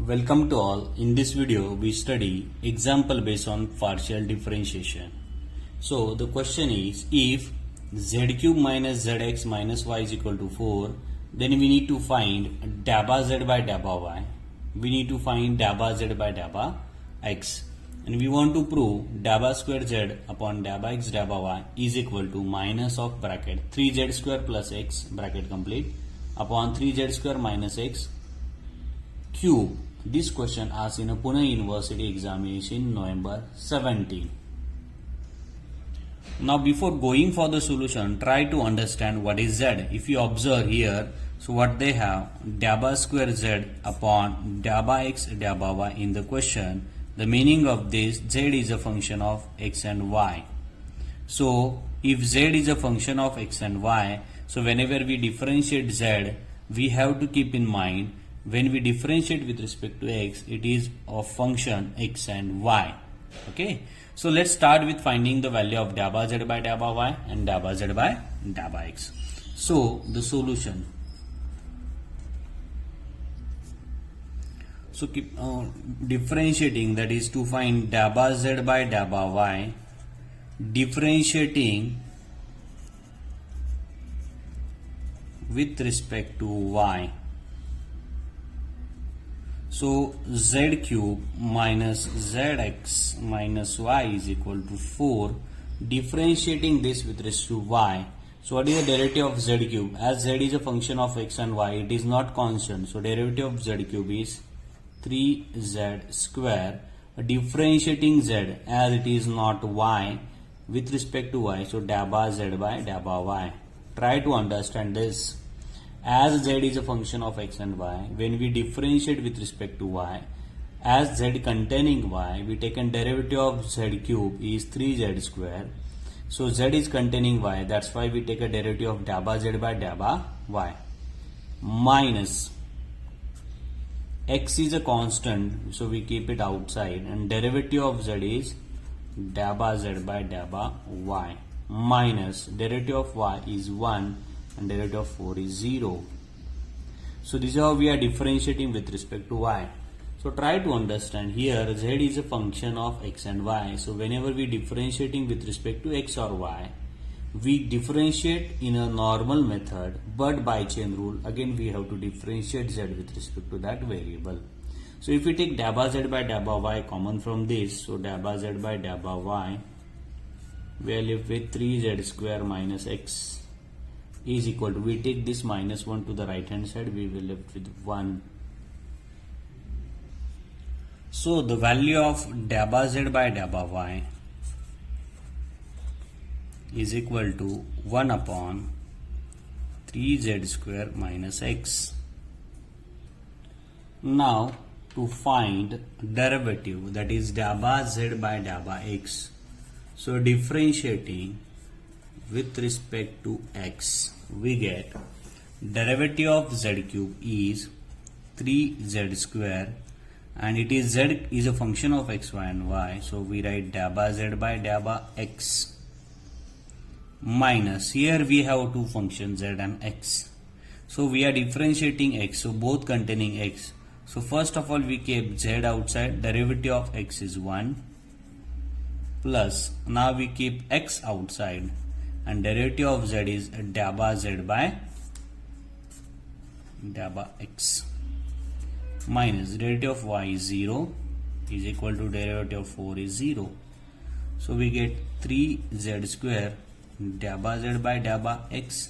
Welcome to all. In this video, we study example based on partial differentiation. So the question is, if z cube minus zx minus y is equal to 4, then we need to find dabba z by dabba y. We need to find dabba z by dabba x. And we want to prove dabba square z upon dabba x dabba y is equal to minus of bracket 3z square plus x bracket complete upon 3z square minus x cube. This question asked in a Pune University examination November 17. Now before going for the solution, try to understand what is z. If you observe here, so what they have, dabba square z upon dabba x dabba y in the question. The meaning of this, z is a function of x and y. So if z is a function of x and y, so whenever we differentiate z, we have to keep in mind when we differentiate with respect to x, it is of function x and y. Okay, so let's start with finding the value of dabba z by dabba y and dabba z by dabba x. So the solution. So keep differentiating, that is to find dabba z by dabba y, differentiating with respect to y. So z cube minus zx minus y is equal to 4. Differentiating this with respect to y. So what is the derivative of z cube? As z is a function of x and y, it is not constant. So derivative of z cube is 3z square. Differentiating z as it is not y with respect to y. So dabba z by dabba y. Try to understand this. As z is a function of x and y, when we differentiate with respect to y, as z containing y, we take a derivative of z cube is 3z square. So z is containing y, that's why we take a derivative of dabba z by dabba y. Minus x is a constant, so we keep it outside, and derivative of z is dabba z by dabba y. Minus derivative of y is 1 and derivative of 4 is 0. So this is how we are differentiating with respect to y. So try to understand here, z is a function of x and y. So whenever we differentiating with respect to x or y, we differentiate in a normal method, but by chain rule again we have to differentiate z with respect to that variable. So if we take dabba z by dabba y common from this, so dabba z by dabba y, we are left with 3z square minus x is equal to, we take this minus 1 to the right hand side, we will left with 1. So the value of dabba z by dabba y is equal to 1 upon 3z square minus x. Now to find derivative, that is dabba z by dabba x, so differentiating with respect to x, we get derivative of z cube is 3z square, and it is z is a function of x, y and y, so we write dabba z by dabba x, minus, here we have two functions z and x, so we are differentiating x, so both containing x. So first of all we keep z outside, derivative of x is 1, plus now we keep x outside, and derivative of z is dabba z by dabba x, minus derivative of y is 0 is equal to derivative of 4 is 0. So we get 3z square dabba z by dabba x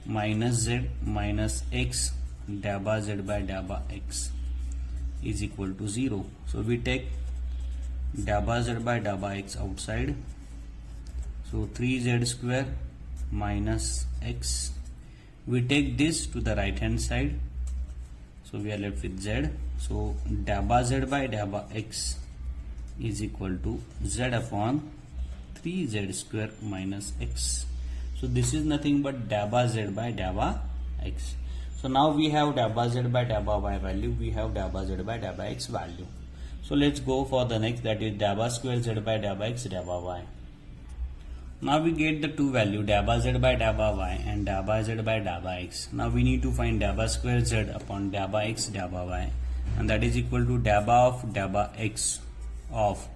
minus z minus x dabba z by dabba x is equal to 0. So we take dabba z by dabba x outside. So 3z square minus x, we take this to the right hand side, so we are left with z. So dabba z by dabba x is equal to z upon 3z square minus x. So this is nothing but dabba z by dabba x. So now we have dabba z by dabba y value, we have dabba z by dabba x value. So let's go for the next, that is dabba square z by dabba x dabba y. Now we get the two value dabba z by dabba y and dabba z by dabba x. Now we need to find dabba square z upon dabba x dabba y, and that is equal to dabba of dabba x of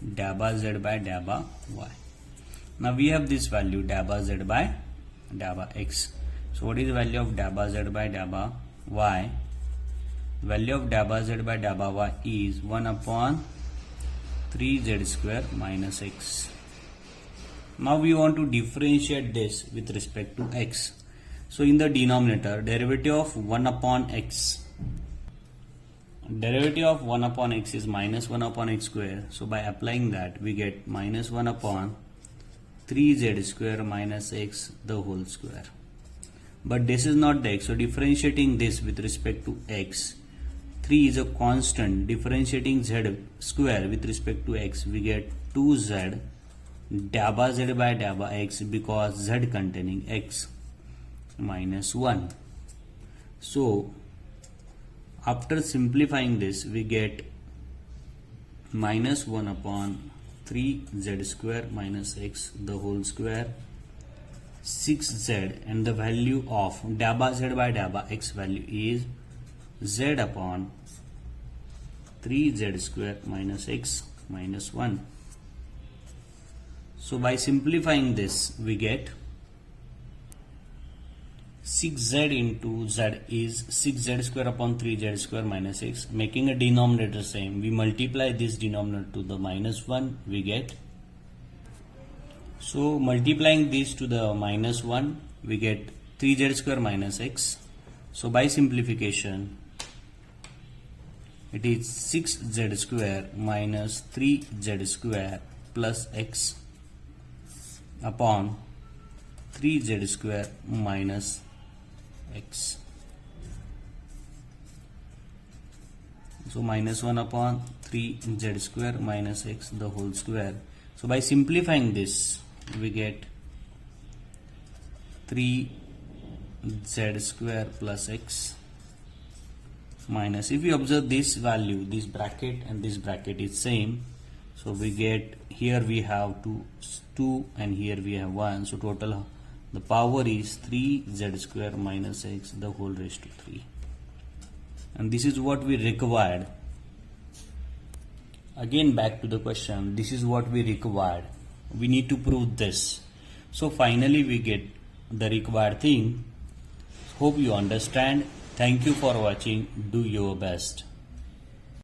dabba z by dabba y. Now we have this value dabba z by dabba x. So what is the value of dabba z by dabba y? Value of dabba z by dabba y is 1 upon 3z square minus x. Now we want to differentiate this with respect to x. So in the denominator, derivative of 1 upon x. Derivative of 1 upon x is minus 1 upon x square. So by applying that, we get minus 1 upon 3z square minus x the whole square. But this is not the x. So differentiating this with respect to x, 3 is a constant. Differentiating z square with respect to x, we get 2z dabba z by dabba x, because z containing x minus 1. So after simplifying this, we get minus 1 upon 3z square minus x the whole square, 6z, and the value of dabba z by dabba x value is z upon 3z square minus x minus 1. So by simplifying this, we get 6z into z is 6z square upon 3z square minus x, making a denominator same. We multiply this denominator to the minus 1, we get. So multiplying this to the minus 1, we get 3z square minus x. So by simplification, it is 6z square minus 3z square plus x upon 3z square minus x. So minus 1 upon 3z square minus x the whole square. So by simplifying this, we get 3z square plus x minus, if you observe this value, this bracket and this bracket is same. So we get, here we have 2 and here we have 1. So total the power is 3z square minus x the whole raised to 3. And this is what we required. Again back to the question, this is what we required. We need to prove this. So finally we get the required thing. Hope you understand. Thank you for watching. Do your best.